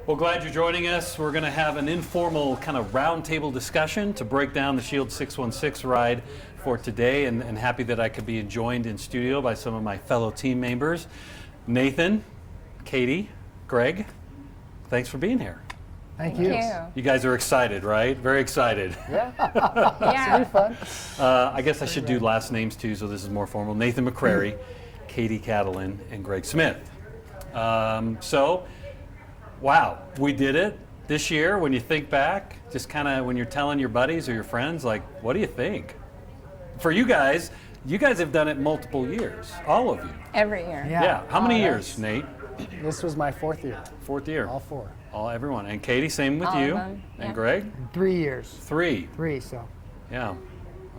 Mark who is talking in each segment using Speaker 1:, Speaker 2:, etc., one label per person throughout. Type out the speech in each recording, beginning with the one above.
Speaker 1: Well, glad you're joining us. We're going to have an informal kind of roundtable discussion to break down the SHIELD 616 ride for today, and happy that I could be joined in studio by some of my fellow team members. Nathan, Katie, Greg, thanks for being here.
Speaker 2: Thank you.
Speaker 1: You guys are excited, right? Very excited.
Speaker 2: Yeah.
Speaker 3: Yeah.
Speaker 2: It's gonna be fun.
Speaker 1: I guess I should do last names too, so this is more formal. Nathan McCrary, Katie Catalin, and Greg Smith. Wow, we did it this year. When you think back, just kind of when you're telling your buddies or your friends, like, what do you think? For you guys have done it multiple years, all of you.
Speaker 3: Every year.
Speaker 1: Yeah. How many years, Nate?
Speaker 2: This was my fourth year.
Speaker 1: Fourth year.
Speaker 2: All four.
Speaker 1: Everyone. And Katie, same with
Speaker 3: All of
Speaker 1: you.
Speaker 3: them,
Speaker 1: And
Speaker 3: yeah.
Speaker 1: Greg?
Speaker 4: 3 years.
Speaker 1: Three.
Speaker 4: So.
Speaker 1: Yeah.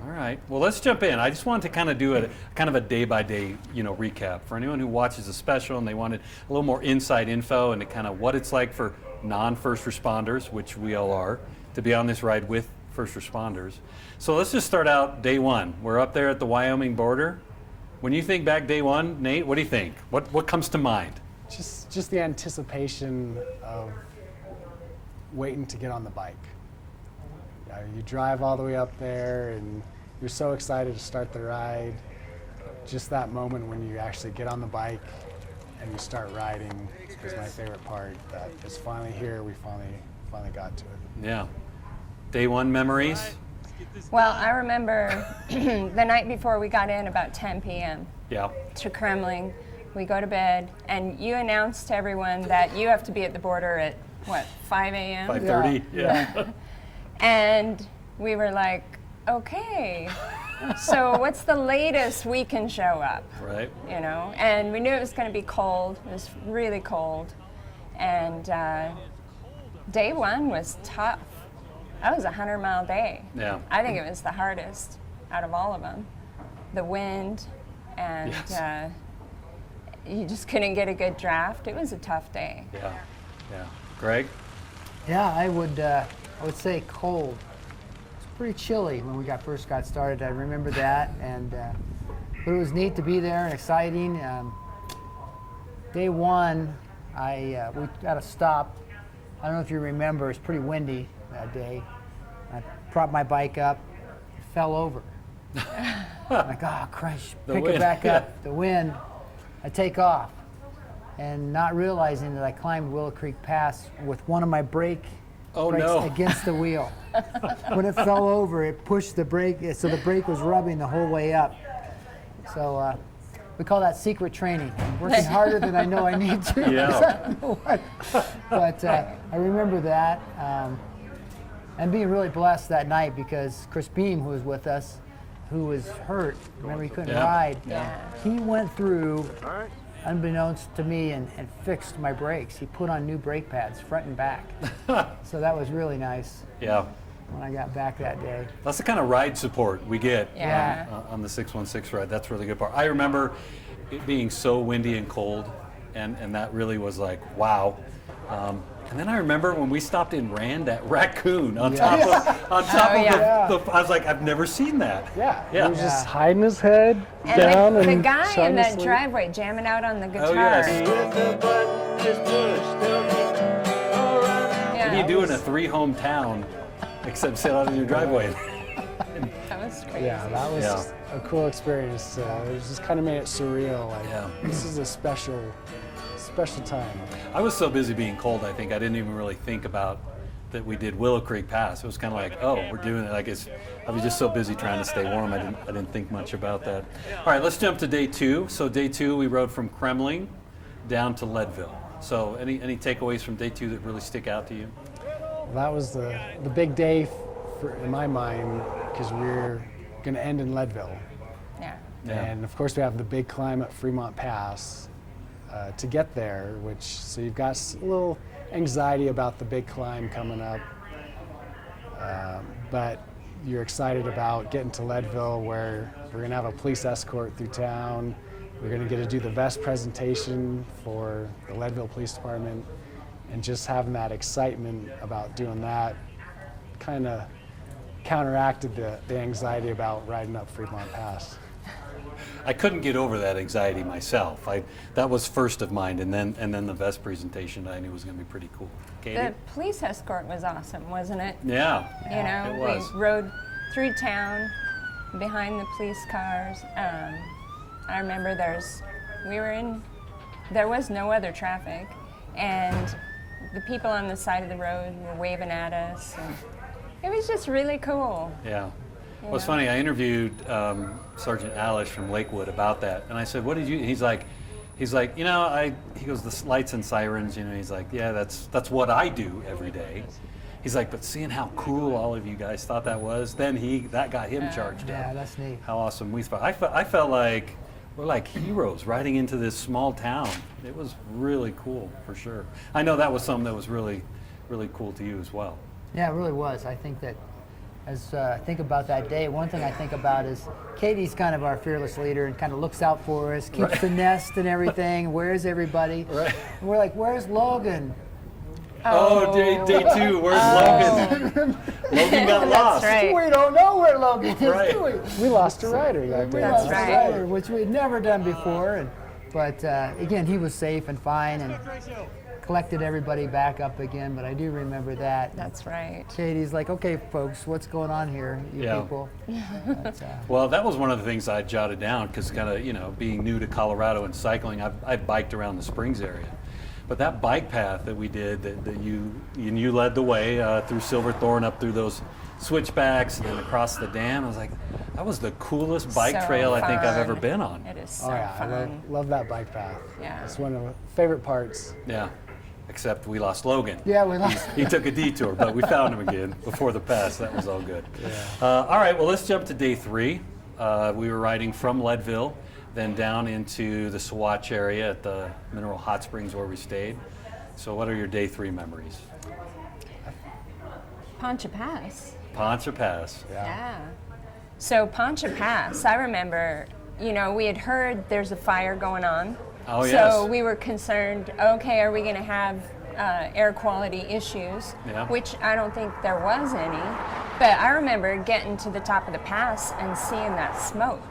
Speaker 1: All right. Well, let's jump in. I just wanted to kind of do a day-by-day, recap for anyone who watches the special and they wanted a little more inside info into kind of what it's like for non-first responders, which we all are, to be on this ride with first responders. So let's just start out day one. We're up there at the Wyoming border. When you think back day one, Nate, what do you think? What comes to mind?
Speaker 2: Just the anticipation of waiting to get on the bike. You drive all the way up there and you're so excited to start the ride. Just that moment when you actually get on the bike and you start riding is my favorite part. That it's finally here. We finally got to it.
Speaker 1: Yeah. Day one memories?
Speaker 3: Well, I remember the night before we got in about 10 p.m.
Speaker 1: Yeah.
Speaker 3: to Kremling. We go to bed, and you announced to everyone that you have to be at the border at, 5 a.m.?
Speaker 1: 5:30? Yeah.
Speaker 3: And we were like, okay, so what's the latest we can show up?
Speaker 1: Right.
Speaker 3: And we knew it was going to be cold. It was really cold. And day one was tough. That was a 100-mile day.
Speaker 1: Yeah.
Speaker 3: I think it was the hardest out of all of them. The wind, and
Speaker 1: Yes.
Speaker 3: You just couldn't get a good draft. It was a tough day.
Speaker 1: Yeah. Yeah. Greg?
Speaker 4: Yeah, I would say cold. It's pretty chilly when we first got started. I remember that, but it was neat to be there and exciting. Day one, we got a stop. I don't know if you remember. It's pretty windy that day. I propped my bike up, it fell over. I'm like, oh, Christ! Pick it back up. The wind. I take off, and not realizing that I climbed Willow Creek Pass with one of my brakes against the wheel. When it fell over, it pushed the brake, so the brake was rubbing the whole way up. So we call that secret training. Working harder than I know I need to.
Speaker 1: Yeah.
Speaker 4: But I remember that, and being really blessed that night because Chris Beam, who was with us, who was hurt, remember he couldn't ride, he went through, unbeknownst to me, and fixed my brakes. He put on new brake pads, front and back. So that was really nice.
Speaker 1: Yeah.
Speaker 4: When I got back that day.
Speaker 1: That's the kind of ride support we get on the 616 ride. That's really good part. I remember it being so windy and cold, and that really was like, wow. And then I remember when we stopped in Rand, that raccoon on top of the. I was like, I've never seen that.
Speaker 2: Yeah.
Speaker 1: Yeah.
Speaker 2: He was just hiding his head
Speaker 3: And
Speaker 2: down
Speaker 3: the
Speaker 2: and
Speaker 3: guy
Speaker 2: trying
Speaker 3: in
Speaker 2: to
Speaker 3: that
Speaker 2: sleep.
Speaker 3: driveway jamming out on the guitar.
Speaker 1: Oh yes.
Speaker 3: Yeah,
Speaker 1: What are you doing a 3-home town, except sit out in your driveway?
Speaker 3: that was crazy.
Speaker 2: Yeah, that was just a cool experience. It was just kind of made it surreal. Like, this is a special time.
Speaker 1: I was so busy being cold, I think I didn't even really think about that we did Willow Creek Pass. It was kind of like, oh, we're doing it. I was just so busy trying to stay warm. I didn't think much about that. All right, let's jump to day two. So day two, we rode from Kremling down to Leadville. So any takeaways from day two that really stick out to you?
Speaker 2: Well, that was the big day in my mind because we're going to end in Leadville.
Speaker 3: Yeah.
Speaker 2: And of course we have the big climb at Fremont Pass to get there, so you've got a little anxiety about the big climb coming up, but you're excited about getting to Leadville where we're going to have a police escort through town. We're going to get to do the vest presentation for the Leadville Police Department, and just having that excitement about doing that kind of counteracted the anxiety about riding up Fremont Pass.
Speaker 1: I couldn't get over that anxiety myself. That was first of mind, and then the vest presentation I knew was going to be pretty cool. Katie?
Speaker 3: The police escort was awesome, wasn't it?
Speaker 1: Yeah.
Speaker 3: You know,
Speaker 1: it was.
Speaker 3: we rode through town behind the police cars. I remember there was no other traffic, and the people on the side of the road were waving at us. And it was just really cool.
Speaker 1: Yeah. Well, it's funny. I interviewed Sergeant Alish from Lakewood about that, and I said, "What did you?" He's like, you know, he goes, the lights and sirens. You know, he's like, yeah, that's what I do every day. He's like, but seeing how cool all of you guys thought that was, then that got him charged up.
Speaker 4: Yeah, that's neat.
Speaker 1: How awesome we felt. I felt like we're like heroes riding into this small town. It was really cool, for sure. I know that was something that was really, really cool to you as well.
Speaker 4: Yeah, it really was. I think that as I think about that day, one thing I think about is Katie's kind of our fearless leader and kind of looks out for us, keeps the nest and everything. Where's everybody?
Speaker 1: Right.
Speaker 4: And we're like, where's Logan?
Speaker 1: Oh, day two. Where's Logan? Logan got lost.
Speaker 3: Right.
Speaker 4: We don't know where Logan is,
Speaker 1: Right.
Speaker 4: do we?
Speaker 2: We lost a rider that day.
Speaker 3: That's right.
Speaker 4: Which we'd never done before. But again, he was safe and fine and collected everybody back up again. But I do remember that.
Speaker 3: That's right.
Speaker 4: Katie's like, okay, folks, what's going on here, you
Speaker 1: Yeah.
Speaker 4: people? But,
Speaker 1: Well, that was one of the things I jotted down because kind of, you know, being new to Colorado and cycling, I've biked around the Springs area. But that bike path that we did, that you led the way through Silverthorne up through those switchbacks and then across the dam, I was like, that was the coolest bike
Speaker 3: So
Speaker 1: trail I think I've ever
Speaker 3: fun.
Speaker 1: been on.
Speaker 3: It is so
Speaker 2: Oh yeah, I
Speaker 3: fun.
Speaker 2: love that bike path.
Speaker 3: Yeah.
Speaker 2: It's one of my favorite parts.
Speaker 1: Yeah, except we lost Logan.
Speaker 4: yeah, we lost.
Speaker 1: He took a detour, but we found him again before the pass. That was all good. All right, well, let's jump to day 3. We were riding from Leadville, then down into the Saguache area at the Mineral Hot Springs where we stayed. So what are your day 3 memories?
Speaker 3: Poncha Pass.
Speaker 1: Poncha Pass.
Speaker 3: Yeah. So Poncha Pass, I remember, you know, we had heard there's a fire going on.
Speaker 1: Oh,
Speaker 3: so
Speaker 1: yes.
Speaker 3: we were concerned, okay, are we going to have air quality issues?
Speaker 1: Yeah.
Speaker 3: Which I don't think there was any. But I remember getting to the top of the pass and seeing that smoke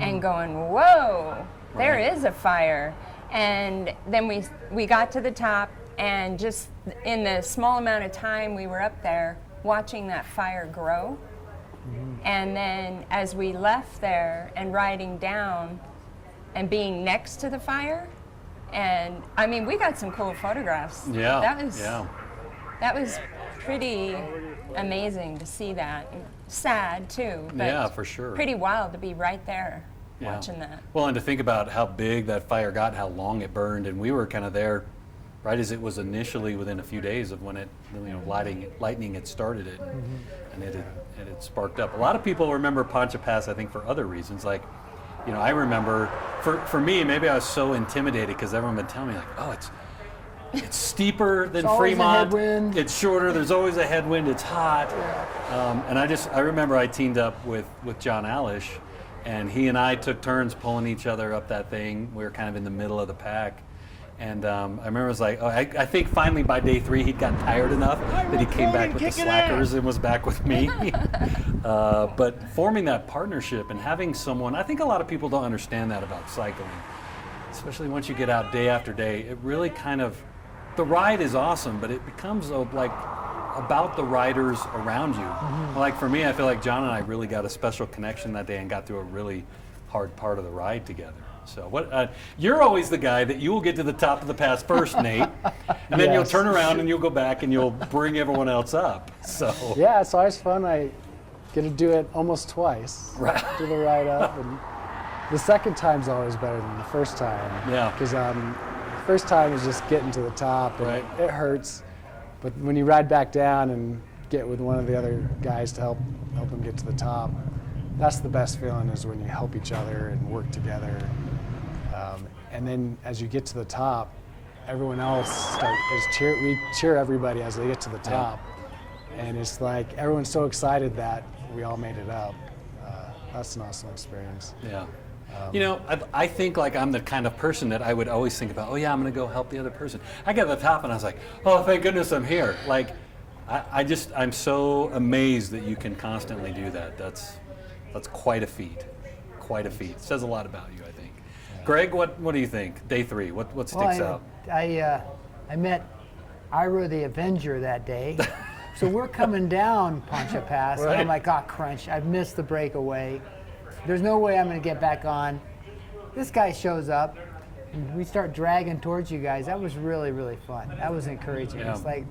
Speaker 3: and going, whoa, there
Speaker 1: Right.
Speaker 3: is a fire. And then we got to the top, and just in the small amount of time we were up there, watching that fire grow. And then as we left there and riding down and being next to the fire, and I mean, we got some cool photographs.
Speaker 1: Yeah.
Speaker 3: That was pretty amazing to see that. Sad too, but
Speaker 1: Yeah, for sure.
Speaker 3: pretty wild to be right there
Speaker 1: Yeah.
Speaker 3: watching that.
Speaker 1: Well, and to think about how big that fire got, how long it burned, and we were kind of there right as it was initially within a few days of when it, you know, lightning had started it, and it had sparked up. A lot of people remember Poncha Pass, I think, for other reasons. Like, you know, I remember, for me, maybe I was so intimidated because everyone would tell me, like, oh, it's steeper than
Speaker 4: It's always a
Speaker 1: Fremont.
Speaker 4: headwind.
Speaker 1: It's shorter. There's always a headwind. It's hot. And I remember I teamed up with John Alish, and he and I took turns pulling each other up that thing. We were kind of in the middle of the pack. And I remember it was like, I think finally by day 3 he'd gotten tired enough that he came back with the slackers and was back with me. But forming that partnership and having someone, I think a lot of people don't understand that about cycling, especially once you get out day after day. It really kind of, the ride is awesome, but it becomes like about the riders around you. Like for me, I feel like John and I really got a special connection that day and got through a really hard part of the ride together. So what? You're always the guy that you will get to the top of the pass first, Nate, and then you'll
Speaker 2: Yes.
Speaker 1: turn around and you'll go back and you'll bring everyone else up. So
Speaker 2: Yeah, it's always fun. I get to do it almost twice.
Speaker 1: Right.
Speaker 2: Do the ride up, and the second time's always better than the first time.
Speaker 1: Yeah.
Speaker 2: Because first time is just getting to the top, and
Speaker 1: Right.
Speaker 2: it hurts. But when you ride back down and get with one of the other guys to help them get to the top, that's the best feeling, is when you help each other and work together. And then as you get to the top, everyone else we cheer everybody as they get to the top. And it's like everyone's so excited that we all made it up. That's an awesome experience.
Speaker 1: yeah. You know, I think like I'm the kind of person that I would always think about, oh yeah, I'm gonna go help the other person. I got to the top and I was like, oh, thank goodness I'm here. Like, I'm so amazed that you can constantly do that. That's quite a feat. quite a feat. It says a lot about you, I think. Greg, what do you think? Day 3, what sticks out?
Speaker 4: I met Ira the Avenger that day. So we're coming down Poncha Pass, and I'm like, oh, crunch, I've missed the breakaway. There's no way I'm going to get back on. This guy shows up, and we start dragging towards you guys. That was really, really fun. That was encouraging.
Speaker 1: Yeah.
Speaker 4: It's like,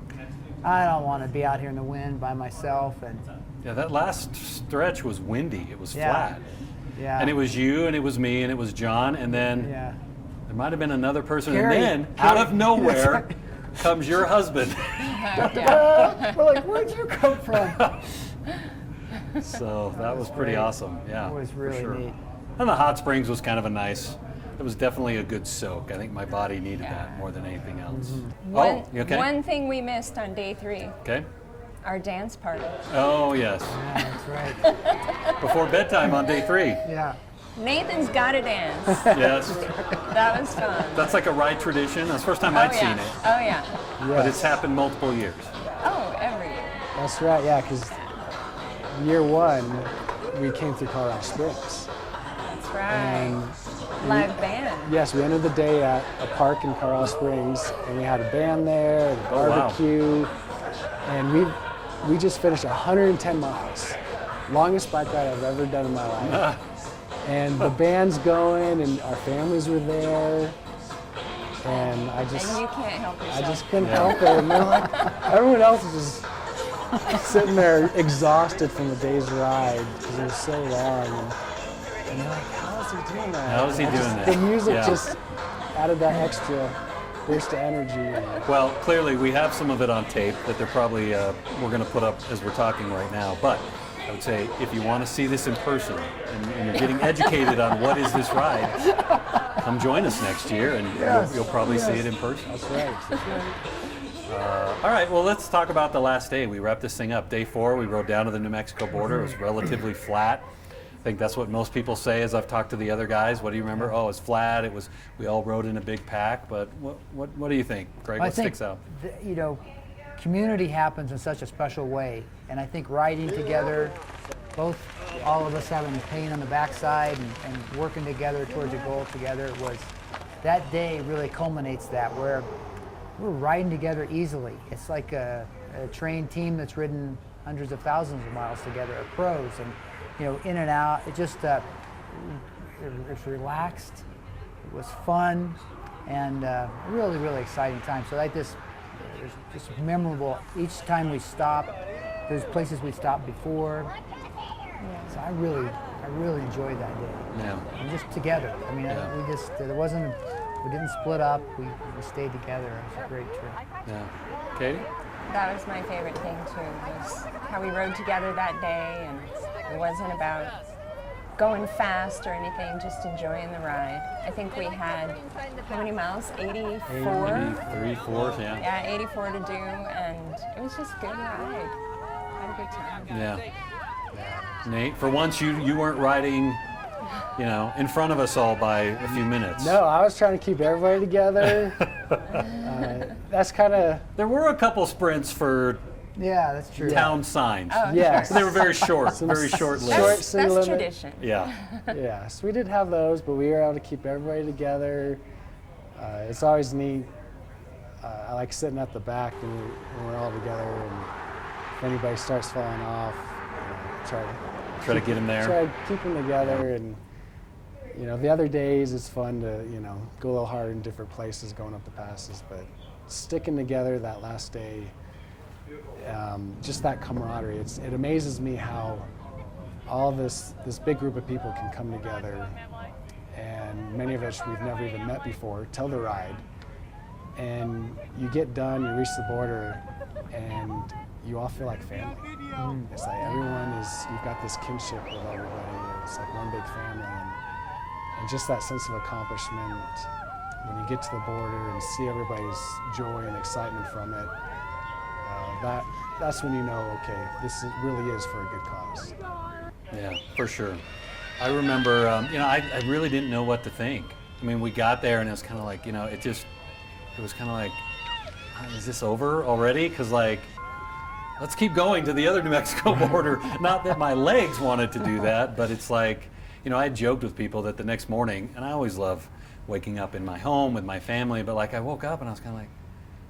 Speaker 4: I don't want to be out here in the wind by myself. And
Speaker 1: Yeah, that last stretch was windy. It was
Speaker 4: Yeah.
Speaker 1: flat.
Speaker 4: yeah.
Speaker 1: And it was you, and it was me, and it was John, and then
Speaker 4: yeah.
Speaker 1: there might have been another person,
Speaker 4: Carrie.
Speaker 1: and then out of nowhere comes your husband.
Speaker 4: We're like, where'd you come from?
Speaker 1: So that was pretty
Speaker 4: great.
Speaker 1: awesome. Yeah,
Speaker 4: It was
Speaker 1: for
Speaker 4: really
Speaker 1: sure.
Speaker 4: neat.
Speaker 1: And the hot springs was kind of a nice. It was definitely a good soak. I think my body needed that more than anything else.
Speaker 3: One,
Speaker 1: Oh, you okay?
Speaker 3: one thing we missed on day 3,
Speaker 1: Okay.
Speaker 3: our dance party.
Speaker 1: Oh yes.
Speaker 4: Yeah, that's right.
Speaker 1: Before bedtime on day 3.
Speaker 4: Yeah.
Speaker 3: Nathan's got to dance.
Speaker 1: Yes.
Speaker 3: That was fun.
Speaker 1: That's like a ride tradition. That's the first time I'd
Speaker 3: yeah.
Speaker 1: seen it,
Speaker 3: Oh yeah.
Speaker 1: but it's happened multiple years.
Speaker 3: Oh, every year.
Speaker 2: That's right, yeah, because year 1, we came through Colorado Springs.
Speaker 3: That's right.
Speaker 2: And
Speaker 3: Live band.
Speaker 2: yes, we ended the day at a park in Colorado Springs, and we had a band there, and a
Speaker 1: Oh, wow.
Speaker 2: barbecue, and we just finished 110 miles. Longest bike ride I've ever done in my life. And the band's going, and our families were there, and I
Speaker 3: And you can't help yourself.
Speaker 2: just couldn't help it. And they're like, everyone else is just sitting there exhausted from the day's ride because it was so long. And they're like, how is he doing that?
Speaker 1: How is he
Speaker 2: And I
Speaker 1: doing
Speaker 2: just-
Speaker 1: that?
Speaker 2: The music
Speaker 1: Yeah.
Speaker 2: just added that extra burst of energy.
Speaker 1: Well, clearly we have some of it on tape that they're probably we're going to put up as we're talking right now. But I would say if you want to see this in person and you're getting educated on what is this ride, come join us next year, and you'll probably see it in person.
Speaker 2: That's right.
Speaker 1: All right, well, let's talk about the last day. We wrapped this thing up. Day 4, we rode down to the New Mexico border. It was relatively flat. I think that's what most people say as I've talked to the other guys. What do you remember? Oh, it's flat. It was. We all rode in a big pack. But what do you think, Greg?
Speaker 4: I
Speaker 1: What
Speaker 4: think,
Speaker 1: sticks out?
Speaker 4: Community happens in such a special way, and I think riding together, all of us having pain on the backside and working together towards a goal together, that day really culminates that, where we're riding together easily. It's like a trained team that's ridden hundreds of thousands of miles together, are pros, and in and out. It just it's relaxed. It was fun, and really, really exciting time. So like this. It's just memorable. Each time we stop, there's places we stopped before. So I really enjoyed that day.
Speaker 1: Yeah.
Speaker 4: And just together. I mean, we didn't split up. We stayed together. It was a great trip.
Speaker 1: Yeah. Katie?
Speaker 3: That was my favorite thing too, was how we rode together that day, and it wasn't about going fast or anything, just enjoying the ride. I think we had, how many miles? 84?
Speaker 1: 83, 4, yeah.
Speaker 3: Yeah, 84 to do, and it was just a good ride. Had a good time.
Speaker 1: Yeah. Nate, for once you weren't riding, in front of us all by a few minutes.
Speaker 2: No, I was trying to keep everybody together. That's kind of,
Speaker 1: There were a couple sprints for
Speaker 4: Yeah, that's true.
Speaker 1: town signs.
Speaker 2: yes.
Speaker 1: They were very short, very short-lived.
Speaker 2: Short city
Speaker 3: That's
Speaker 2: limit.
Speaker 3: tradition.
Speaker 1: Yeah.
Speaker 2: Yes, we did have those, but we were able to keep everybody together. It's always neat. I like sitting at the back when we're all together, and if anybody starts falling off,
Speaker 1: Try to get them there.
Speaker 2: try to keep them together. And the other days it's fun to go a little harder in different places going up the passes, but sticking together that last day, just that camaraderie. It amazes me how all this big group of people can come together, and many of us we've never even met before, till the ride, and you get done, you reach the border, and you all feel like family. It's like you've got this kinship with everybody. It's like one big family, and just that sense of accomplishment when you get to the border and see everybody's joy and excitement from it. That's when you know, okay, really is for a good cause.
Speaker 1: Yeah, for sure. I remember, I really didn't know what to think. I mean, we got there and it was kind of like, it was kind of like, is this over already? Because let's keep going to the other New Mexico border. Not that my legs wanted to do that, but it's like, you know, I had joked with people that the next morning, and I always love waking up in my home with my family, but like I woke up and I was kind of like,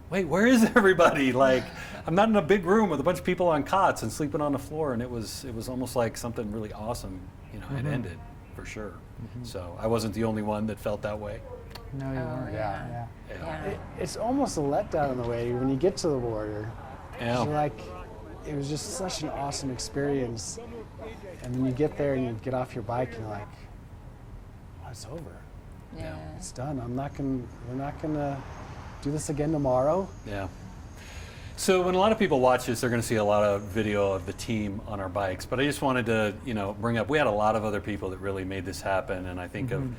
Speaker 1: wait, where is everybody? Like, I'm not in a big room with a bunch of people on cots and sleeping on the floor, and it was almost like something really awesome, you know, had ended for sure. So I wasn't the only one that felt that way.
Speaker 4: No, you weren't.
Speaker 2: yeah.
Speaker 3: Yeah.
Speaker 2: It's almost a letdown in a way when you get to the border.
Speaker 1: Yeah.
Speaker 2: You're like, it was just such an awesome experience. And then you get there and you get off your bike and you're like, oh, it's over.
Speaker 3: Yeah.
Speaker 2: It's done. We're not gonna do this again tomorrow.
Speaker 1: Yeah. So when a lot of people watch this, they're going to see a lot of video of the team on our bikes. But I just wanted to, you know, bring up, we had a lot of other people that really made this happen. And I think of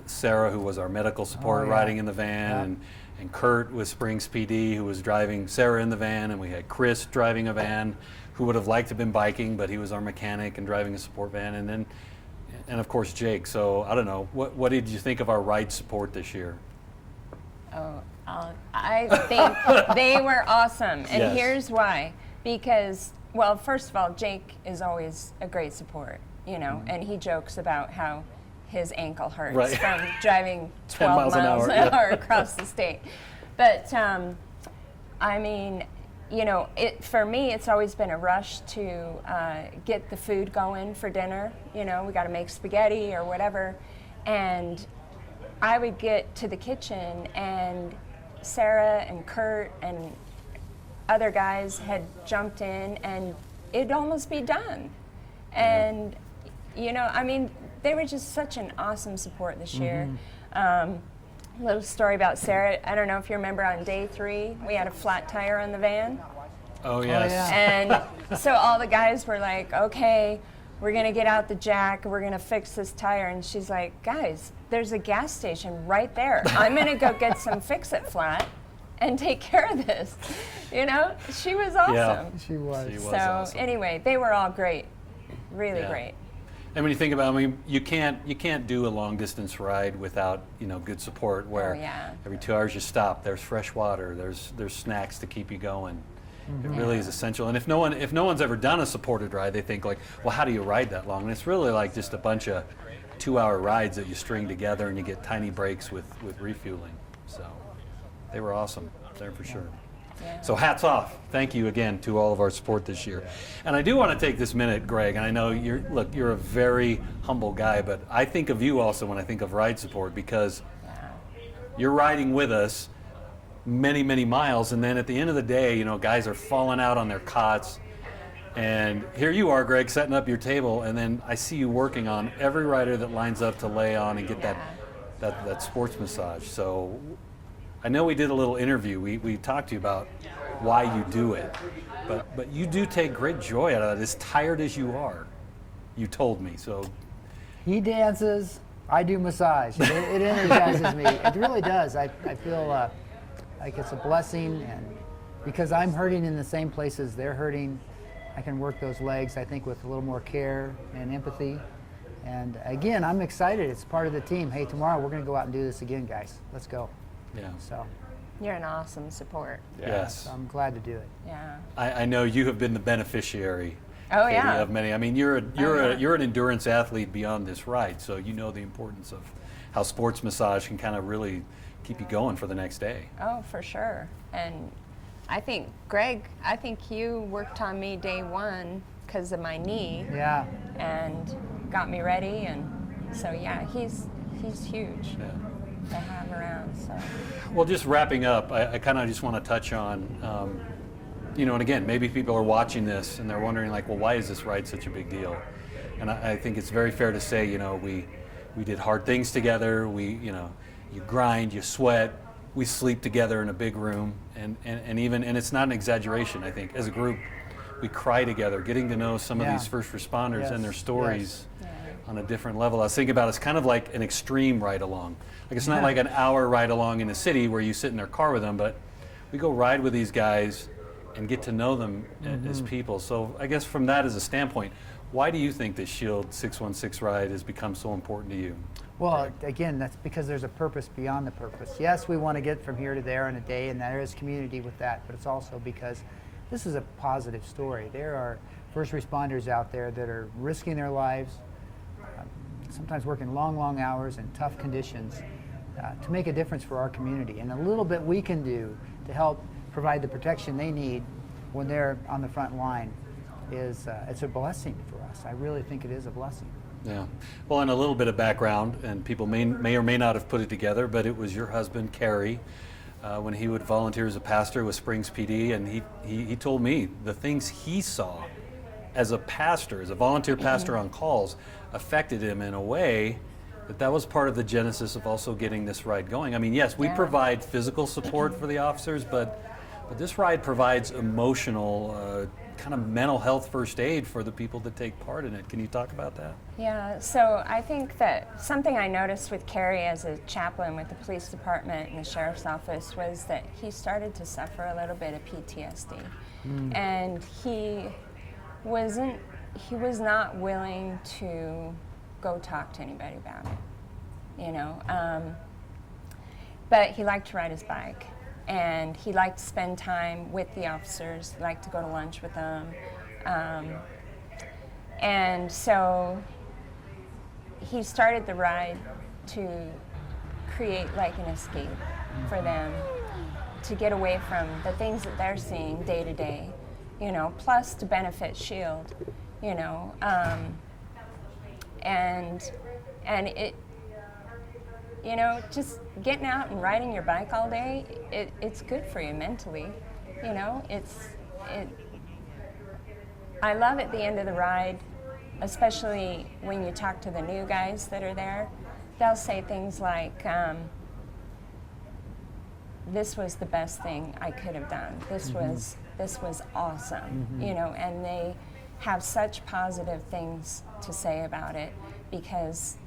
Speaker 1: Sarah, who was our medical support riding in the van, and Kurt with Springs PD, who was driving Sarah in the van, and we had Chris driving a van, who would have liked to have been biking, but he was our mechanic and driving a support van, and of course Jake. So I don't know, what did you think of our ride support this year?
Speaker 3: Oh, I think they were awesome, and
Speaker 1: Yes.
Speaker 3: here's why. Because, well, first of all, Jake is always a great support, you know, and he jokes about how his ankle hurts
Speaker 1: Right.
Speaker 3: from driving
Speaker 1: 10
Speaker 3: 12
Speaker 1: miles an hour,
Speaker 3: an hour across the state. But I mean, you know, for me, it's always been a rush to get the food going for dinner. You know, we got to make spaghetti or whatever, and I would get to the kitchen and Sarah and Kurt and other guys had jumped in and it'd almost be done. And, you know, I mean, they were just such an awesome support this year. Little story about Sarah. I don't know if you remember on day 3, we had a flat tire on the van.
Speaker 1: Oh, yes.
Speaker 4: yeah.
Speaker 3: And so all the guys were like, okay, we're gonna get out the jack, we're gonna fix this tire. And she's like, guys, there's a gas station right there. I'm gonna go get some Fix-It Flat and take care of this. You know, she was awesome.
Speaker 1: Yeah.
Speaker 4: She was.
Speaker 1: She was
Speaker 3: So
Speaker 1: awesome.
Speaker 3: anyway, they were all great, really
Speaker 1: Yeah.
Speaker 3: great.
Speaker 1: And when you think about it, I mean, you can't do a long distance ride without, you know, good support where
Speaker 3: yeah.
Speaker 1: every 2 hours you stop, there's fresh water, there's snacks to keep you going. It really is essential. And if no one's ever done a supported ride, they think like, well, how do you ride that long? And it's really like just a bunch of 2-hour rides that you string together and you get tiny breaks with refueling. So they were awesome there for sure.
Speaker 3: Yeah.
Speaker 1: So hats off. Thank you again to all of our support this year. And I do want to take this minute, Greg, and I know you're a very humble guy, but I think of you also when I think of ride support because you're riding with us many, many miles, and then at the end of the day, you know, guys are falling out on their cots, and here you are, Greg, setting up your table, and then I see you working on every rider that lines up to lay on and get that sports massage. So I know we did a little interview. We talked to you about why you do it, but you do take great joy out of it, as tired as you are. You told me so.
Speaker 4: He dances. I do massage. It energizes me. It really does. I feel like it's a blessing, and because I'm hurting in the same places they're hurting, I can work those legs, I think, with a little more care and empathy. And again, I'm excited. It's part of the team. Hey, tomorrow we're going to go out and do this again, guys. Let's go.
Speaker 1: Yeah.
Speaker 4: So,
Speaker 3: You're an awesome support.
Speaker 1: Yes.
Speaker 4: so I'm glad to do it.
Speaker 3: Yeah.
Speaker 1: I know you have been the beneficiary.
Speaker 3: Oh,
Speaker 1: Katie,
Speaker 3: yeah.
Speaker 1: of many. I mean, you're
Speaker 3: yeah.
Speaker 1: you're an endurance athlete beyond this ride, so you know the importance of how sports massage can kind of really keep you going for the next day.
Speaker 3: Oh, for sure. And I think, Greg, you worked on me day 1 because of my knee
Speaker 4: Yeah.
Speaker 3: and got me ready. And so, yeah, he's huge to have around. So.
Speaker 1: Well, just wrapping up, I kind of just want to touch on, you know, and again, maybe people are watching this and they're wondering like, well, why is this ride such a big deal? And I think it's very fair to say, you know, we did hard things together. You know, you grind, you sweat, we sleep together in a big room, and it's not an exaggeration. I think as a group, we cry together, getting to know some of these first responders and their stories on a different level. I was thinking about it's kind of like an extreme ride along. Like it's not like an hour ride along in the city where you sit in their car with them, but we go ride with these guys and get to know them as people. So I guess from that as a standpoint, why do you think the SHIELD 616 ride has become so important to you?
Speaker 4: Well, again, that's because there's a purpose beyond the purpose. Yes, we want to get from here to there in a day, and there is community with that, but it's also because this is a positive story. There are first responders out there that are risking their lives, sometimes working long, long hours in tough conditions to make a difference for our community. And a little bit we can do to help provide the protection they need when they're on the front line is it's a blessing for us. I really think it is a blessing.
Speaker 1: Yeah. Well, and a little bit of background, and people may or may not have put it together, but it was your husband, Kerry, when he would volunteer as a pastor with Springs PD, and he told me the things he saw as a pastor, as a volunteer pastor on calls, affected him in a way that was part of the genesis of also getting this ride going. I mean, yes, we provide physical support for the officers, but this ride provides emotional, kind of mental health first aid for the people that take part in it. Can you talk about that?
Speaker 3: Yeah, so I think that something I noticed with Kerry as a chaplain with the police department and the sheriff's office was that he started to suffer a little bit of PTSD. And he was not willing to go talk to anybody about it, you know. But he liked to ride his bike, and he liked to spend time with the officers, he liked to go to lunch with them. And so he started the ride to create like an escape for them, to get away from the things that they're seeing day to day, you know, plus to benefit SHIELD, you know. And it, you know, just getting out and riding your bike all day, it's good for you mentally, you know. I love at the end of the ride, especially when you talk to the new guys that are there, they'll say things like, this was the best thing I could have done. This was awesome, you know, and they have such positive things to say about it, because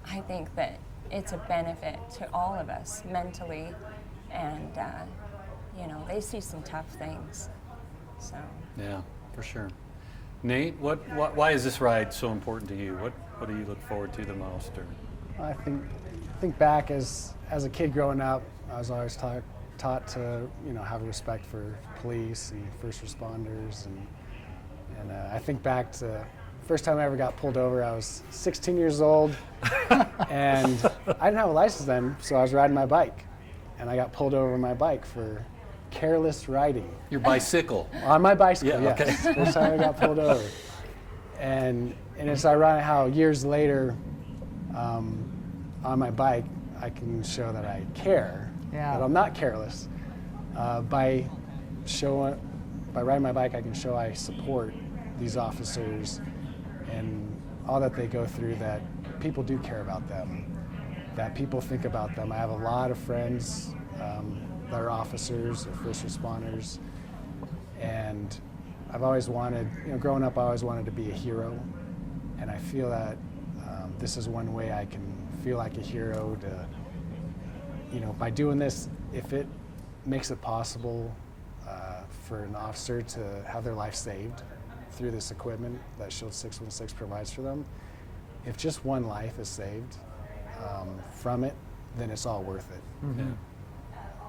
Speaker 3: I think that it's a benefit to all of us mentally, and you know, they see some tough things. So
Speaker 1: Yeah, for sure. Nate, why is this ride so important to you? What do you look forward to the most? Or?
Speaker 2: I think back as a kid growing up, I was always taught to, you know, have respect for police and first responders, and I think back to first time I ever got pulled over. I was 16 years old, and I didn't have a license then, so I was riding my bike, and I got pulled over on my bike for careless riding.
Speaker 1: Your bicycle?
Speaker 2: On my bicycle,
Speaker 1: Yeah,
Speaker 2: yes.
Speaker 1: okay.
Speaker 2: First time I got pulled over. And it's ironic how years later, on my bike, I can show that I care, that I'm not careless. By riding my bike, I can show I support these officers and all that they go through, that people do care about them, that people think about them. I have a lot of friends that are officers or first responders, and I've always wanted, you know, growing up, I always wanted to be a hero, and I feel that this is one way I can feel like a hero to, you know, by doing this, if it makes it possible for an officer to have their life saved through this equipment that SHIELD616 provides for them, if just one life is saved from it, then it's all worth it.
Speaker 1: Yeah.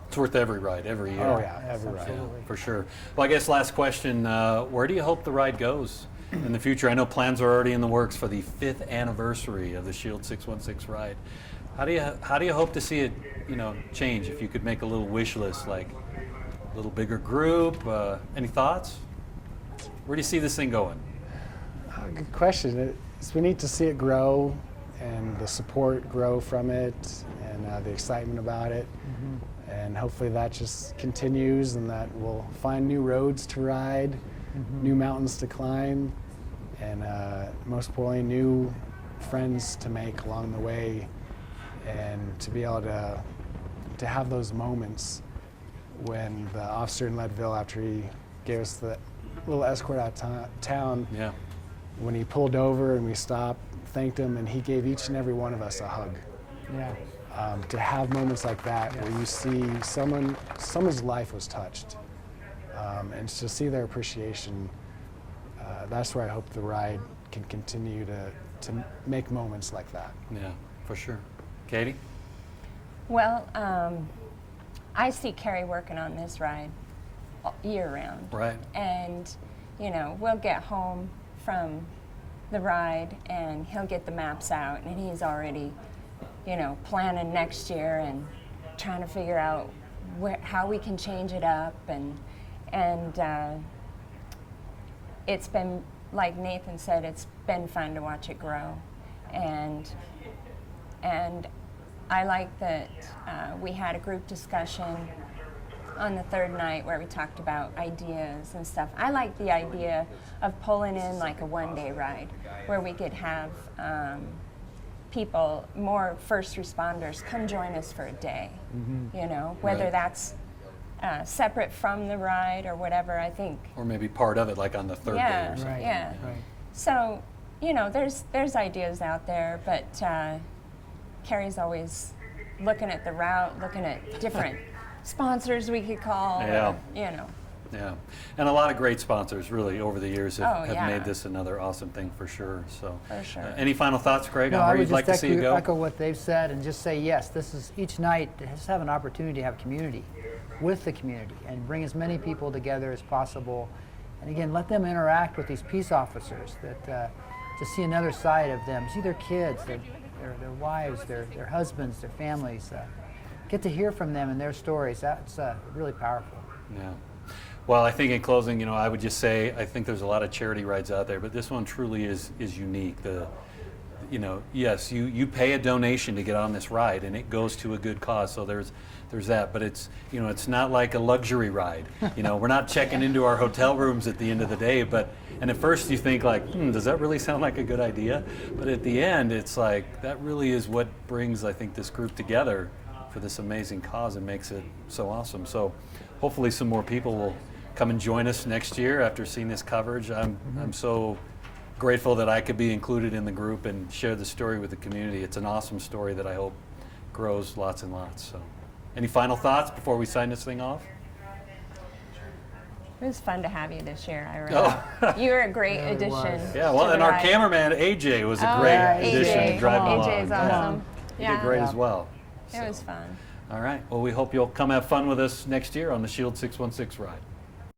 Speaker 1: It's worth every ride, every year.
Speaker 2: Oh yeah, every ride.
Speaker 4: Absolutely.
Speaker 1: For sure. Well, I guess last question, where do you hope the ride goes in the future? I know plans are already in the works for the 5th anniversary of the SHIELD616 ride. How do you hope to see it, you know, change? If you could make a little wish list, like a little bigger group, any thoughts? Where do you see this thing going?
Speaker 2: Good question. We need to see it grow, and the support grow from it, and the excitement about it. And hopefully that just continues, and that we'll find new roads to ride, new mountains to climb, and most importantly, new friends to make along the way, and to be able to have those moments when the officer in Leadville, after he gave us the little escort out of town,
Speaker 1: Yeah.
Speaker 2: when he pulled over and we stopped, thanked him, and he gave each and every one of us a hug.
Speaker 4: Yeah.
Speaker 2: To have moments like that where you see someone's life was touched, and to see their appreciation, that's where I hope the ride can continue to make moments like that.
Speaker 1: Yeah, for sure. Katie?
Speaker 3: well, I see Kerry working on this ride year round.
Speaker 1: Right.
Speaker 3: And, you know, we'll get home from the ride, and he'll get the maps out, and he's already, planning next year and trying to figure out how we can change it up, and it's been, like Nathan said, it's been fun to watch it grow, and I like that we had a group discussion on the third night where we talked about ideas and stuff. I like the idea of pulling in like a one-day ride where we could have people, more first responders, come join us for a day. Whether
Speaker 1: Right.
Speaker 3: that's separate from the ride or whatever, I think.
Speaker 1: Or maybe part of it, like on the third day
Speaker 3: Yeah,
Speaker 1: or something.
Speaker 4: Right.
Speaker 3: yeah.
Speaker 4: Right.
Speaker 3: So, there's ideas out there, but Carrie's always looking at the route, looking at different sponsors we could call.
Speaker 1: Yeah.
Speaker 3: Or,
Speaker 1: Yeah, and a lot of great sponsors really over the years have,
Speaker 3: Oh,
Speaker 1: have
Speaker 3: yeah.
Speaker 1: made this another awesome thing for sure. So,
Speaker 3: For sure.
Speaker 1: Any final thoughts, Craig,
Speaker 4: No,
Speaker 1: on
Speaker 4: I
Speaker 1: where
Speaker 4: would
Speaker 1: you'd like to
Speaker 4: just
Speaker 1: see it go?
Speaker 4: echo what they've said and just say yes. This is each night has to have an opportunity to have community with the community and bring as many people together as possible. And again, let them interact with these peace officers that to see another side of them, see their kids, their wives, their husbands, their families. Get to hear from them and their stories. That's really powerful.
Speaker 1: Yeah. Well, I think in closing, I would just say I think there's a lot of charity rides out there, but this one truly is unique. Yes, you pay a donation to get on this ride, and it goes to a good cause. So there's that, but it's it's not like a luxury ride. We're not checking into our hotel rooms at the end of the day. And at first you think like, does that really sound like a good idea? But at the end, it's like that really is what brings, I think, this group together for this amazing cause and makes it so awesome. So hopefully some more people will come and join us next year after seeing this coverage. I'm so grateful that I could be included in the group and share the story with the community. It's an awesome story that I hope grows lots and lots. So, any final thoughts before we sign this thing off?
Speaker 3: It was fun to have you this year. I really. You were a great
Speaker 4: Really
Speaker 3: addition.
Speaker 4: was.
Speaker 1: Yeah, well,
Speaker 3: to
Speaker 1: and
Speaker 3: the
Speaker 1: our
Speaker 3: ride.
Speaker 1: cameraman AJ was a
Speaker 3: Oh,
Speaker 1: great
Speaker 3: yeah,
Speaker 1: addition
Speaker 3: AJ.
Speaker 1: to drive
Speaker 4: Come on.
Speaker 1: along.
Speaker 3: AJ's
Speaker 1: Yeah.
Speaker 3: awesome.
Speaker 1: He did great
Speaker 4: Yeah.
Speaker 1: as well.
Speaker 3: It was fun.
Speaker 1: All right. Well, we hope you'll come have fun with us next year on the Shield 616 ride.